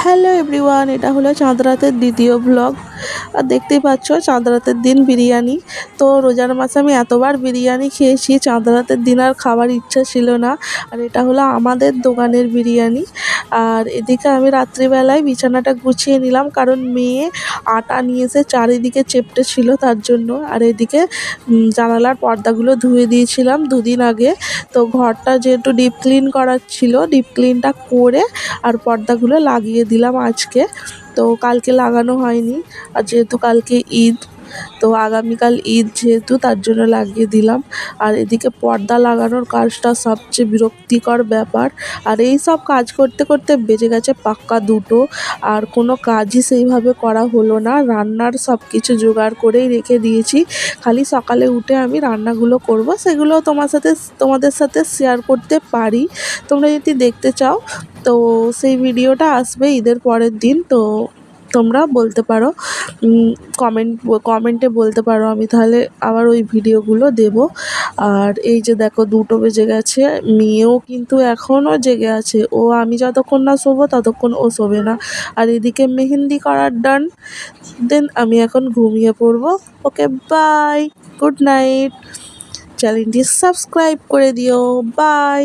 Hello everyone, এটা হলো চাঁদ রাতের দ্বিতীয় ব্লগ। আর দেখতেই পাচ্ছ চাঁদ রাতের দিন বিরিয়ানি। তো রোজার মাসে আমি এতবার বিরিয়ানি খেয়েছি, চাঁদ রাতের দিন আর খাবার ইচ্ছা ছিল না। আর এটা হলো আমাদের দোকানের বিরিয়ানি। আর এদিকে আমি রাত্রিবেলায় বিছানাটা গুছিয়ে নিলাম, কারণ মেয়ে আটা নিয়ে এসে চারিদিকে চেপটে ছিল তার জন্য। আর এদিকে জানালার পর্দাগুলো ধুয়ে দিয়েছিলাম দুদিন আগে। তো ঘরটা যেহেতু ডিপ ক্লিন করার ছিল, ডিপ ক্লিনটা করে আর পর্দাগুলো লাগিয়ে দিলাম আজকে। তো কালকে লাগানো হয়নি, আর যেহেতু কালকে ঈদ, তো আগামীকাল ঈদ যেহেতু তার জন্য লাগিয়ে দিলাম। আর এদিকে পর্দা লাগানোর কাজটা সবচেয়ে বিরক্তিকর ব্যাপার। আর এই সব কাজ করতে করতে বেজে গেছে পাক্কা 2টো। আর কোনো কাজই সেইভাবে করা হলো না, রান্নার সব কিছু জোগাড় করেই রেখে দিয়েছি। খালি সকালে উঠে আমি রান্নাগুলো করব, সেগুলো তোমাদের সাথে শেয়ার করতে পারি। তোমরা যদি দেখতে চাও তো সেই ভিডিওটা আসবে ঈদের পরের দিন। তো তোমরা বলতে পারো, কমেন্টে বলতে পারো, আমি তাহলে আবার ওই ভিডিওগুলো দেব। আর এই যে দেখো 2টো বেজে গেছে, মেয়েও কিন্তু এখনও জেগে আছে। আমি যতক্ষণ না শোবো ততক্ষণ ও শোবে না। আর এদিকে মেহেন্দি করার ডান। দেন আমি এখন ঘুমিয়ে পড়বো। Okay bye, good night. চ্যানেলটি সাবস্ক্রাইব করে দিও। বাই।